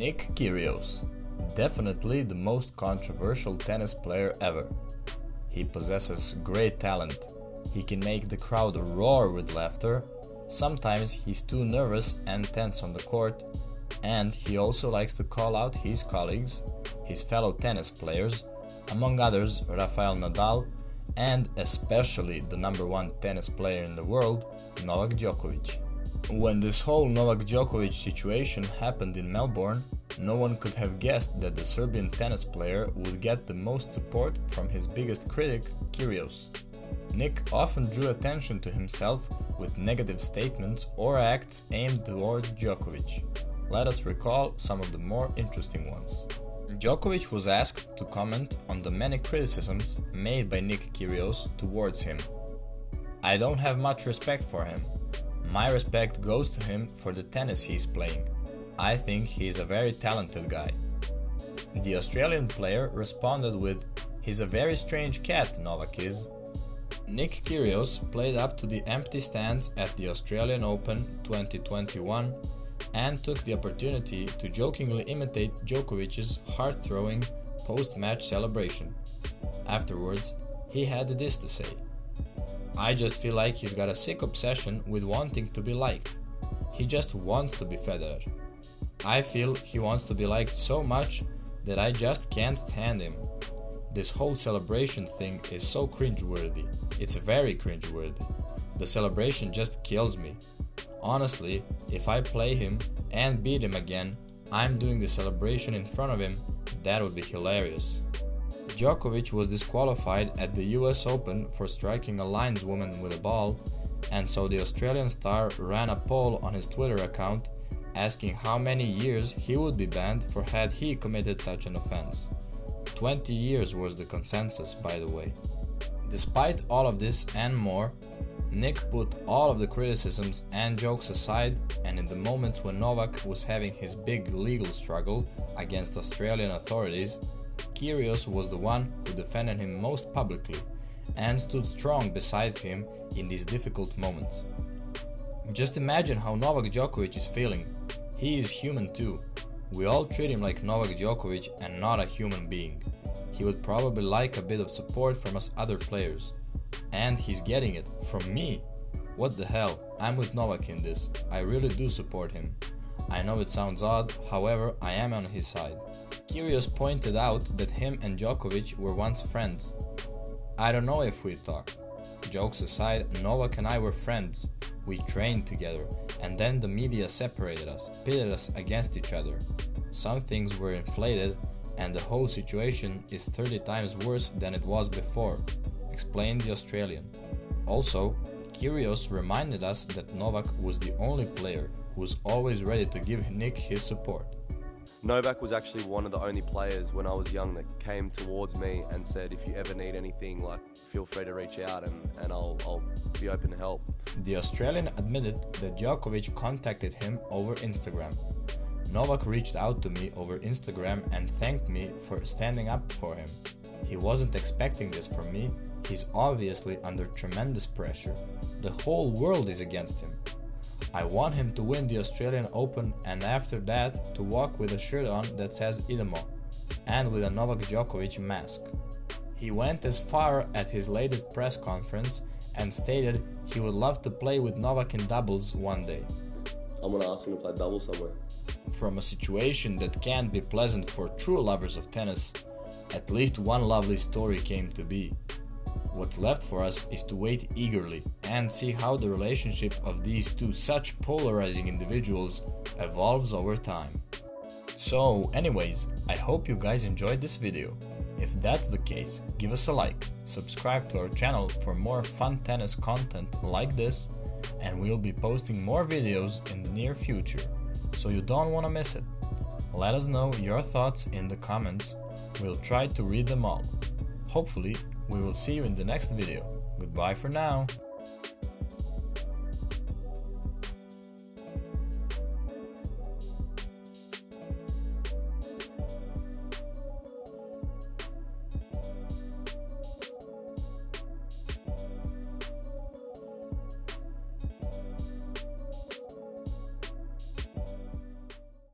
Nick Kyrgios, definitely the most controversial tennis player ever. He possesses great talent. He can make the crowd roar with laughter. Sometimes he's too nervous and tense on the court, and he also likes to call out his colleagues, his fellow tennis players, among others Rafael Nadal, and especially the #1 tennis player in the world, Novak Djokovic. When this whole Novak Djokovic situation happened in Melbourne, no one could have guessed that the Serbian tennis player would get the most support from his biggest critic, Kyrgios. Nick often drew attention to himself with negative statements or acts aimed towards Djokovic. Let us recall some of the more interesting ones. Djokovic was asked to comment on the many criticisms made by Nick Kyrgios towards him. "I don't have much respect for him. My respect goes to him for the tennis he's playing. I think he's a very talented guy." The Australian player responded with, "He's a very strange cat, Novak is." Nick Kyrgios played up to the empty stands at the Australian Open 2021 and took the opportunity to jokingly imitate Djokovic's heart-throwing post-match celebration. Afterwards, he had this to say: "I just feel like he's got a sick obsession with wanting to be liked. He just wants to be Federer. I feel he wants to be liked so much that I just can't stand him. This whole celebration thing is so cringeworthy. It's very cringeworthy. The celebration just kills me. Honestly, if I play him and beat him again, I'm doing the celebration in front of him. That would be hilarious." Djokovic was disqualified at the US Open for striking a lineswoman with a ball, and so the Australian star ran a poll on his Twitter account asking how many years he would be banned for had he committed such an offense. 20 years was the consensus, by the way. Despite all of this and more, Nick put all of the criticisms and jokes aside, and in the moments when Novak was having his big legal struggle against Australian authorities, Kyrgios was the one who defended him most publicly and stood strong beside him in these difficult moments. Just imagine how Novak Djokovic is feeling. He is human too. We all treat him like Novak Djokovic and not a human being. He would probably like a bit of support from us other players. And he's getting it from me. What the hell, I'm with Novak in this. I really do support him. I know it sounds odd, however, I am on his side. Kyrgios pointed out that him and Djokovic were once friends. "I don't know if we talk. Jokes aside, Novak and I were friends. We trained together, and then the media separated us, pitted us against each other. Some things were inflated, and the whole situation is 30 times worse than it was before," explained the Australian. Also, Kyrgios reminded us that Novak was the only player who was always ready to give Nick his support. Novak was actually one of the only players when I was young that came towards me and said, "If you ever need anything, feel free to reach out and I'll be open to help." The Australian admitted that Djokovic contacted him over Instagram. "Novak reached out to me over Instagram and thanked me for standing up for him. He wasn't expecting this from me. He's obviously under tremendous pressure. The whole world is against him. I want him to win the Australian Open and after that to walk with a shirt on that says Idemo and with a Novak Djokovic mask." He went as far at his latest press conference and stated he would love to play with Novak in doubles one day. I'm gonna ask him to play doubles somewhere. From a situation that can't be pleasant for true lovers of tennis, at least one lovely story came to be. What's left for us is to wait eagerly and see how the relationship of these two such polarizing individuals evolves over time. So anyways, I hope you guys enjoyed this video. If that's the case, give us a like, subscribe to our channel for more fun tennis content like this, and we'll be posting more videos in the near future, so you don't want to miss it. Let us know your thoughts in the comments, we'll try to read them all. Hopefully, we will see you in the next video. Goodbye for now.